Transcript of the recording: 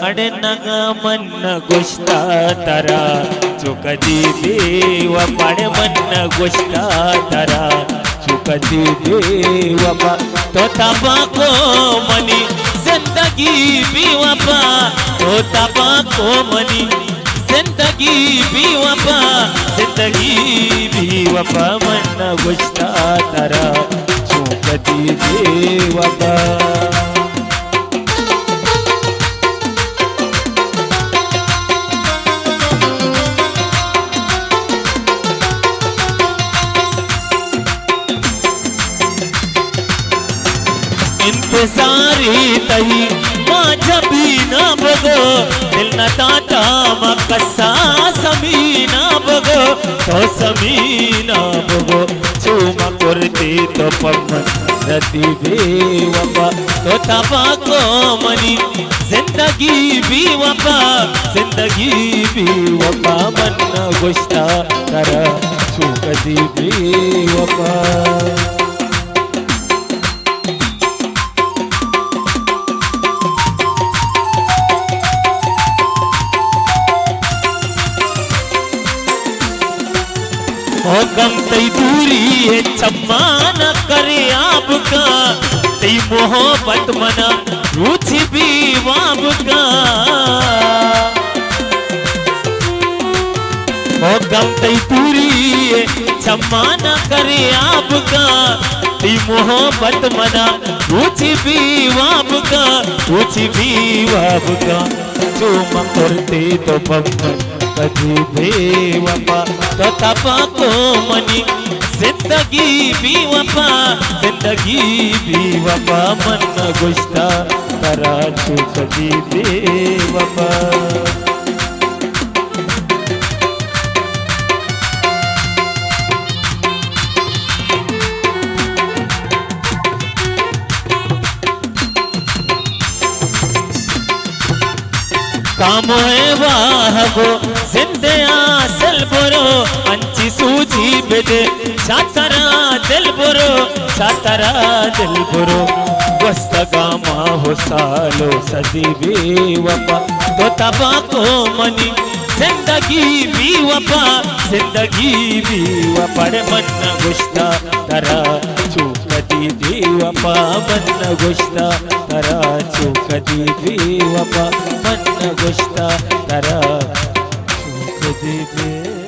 अडे नगा मन गोष्टा तारा चुकती देवा पाडे मन गोष्टा तारा चुकती देवा तो ताबाको मनी जिंदगी बीवापा तो ताबाको मनी जिंदगी बीवापा जिंदगी बीवापा मन गोष्टा तारा चुकती देवा इंतजारी तई माझ्या बीना बघ दिल न ताता मग कसा समीना बघ तो समीना बघ चुमा करते तो पवन रती बेवफा तो ताबाको मनी जिंदगी बेवफा जिंदगी बेवफा मन गोष्टा करा चुकती बेवफा ओ गम तई दूरी है क्षमा न करे आपका तई मोहब्बत मना रुचि भी आपका ओ गम तई दूरी है क्षमा न करे आपका तई मोहब्बत मना रुचि भी आपका रुचि भी आपका जो करते तो बम्बन कभी बेवफा तो ताबाको मनी जिंदगी बेवफा जिंदगी बेवफा मन गोष्टा तारा चुकती बेवफा काम है वाहबो जिंदे आसल बरो अंची सूजी बेदे सातरा दिल बरो वस्त गामा हो सालो सदी बेवफा तो ताबाको मनी जिंदगी बेवफा जिंदगी बेवफा रे मन गोष्टा तारा चुकती बेवफा मन गोष्टा तारा चुकती बेवफा मन गोष्टा तारा चुकती बेवफा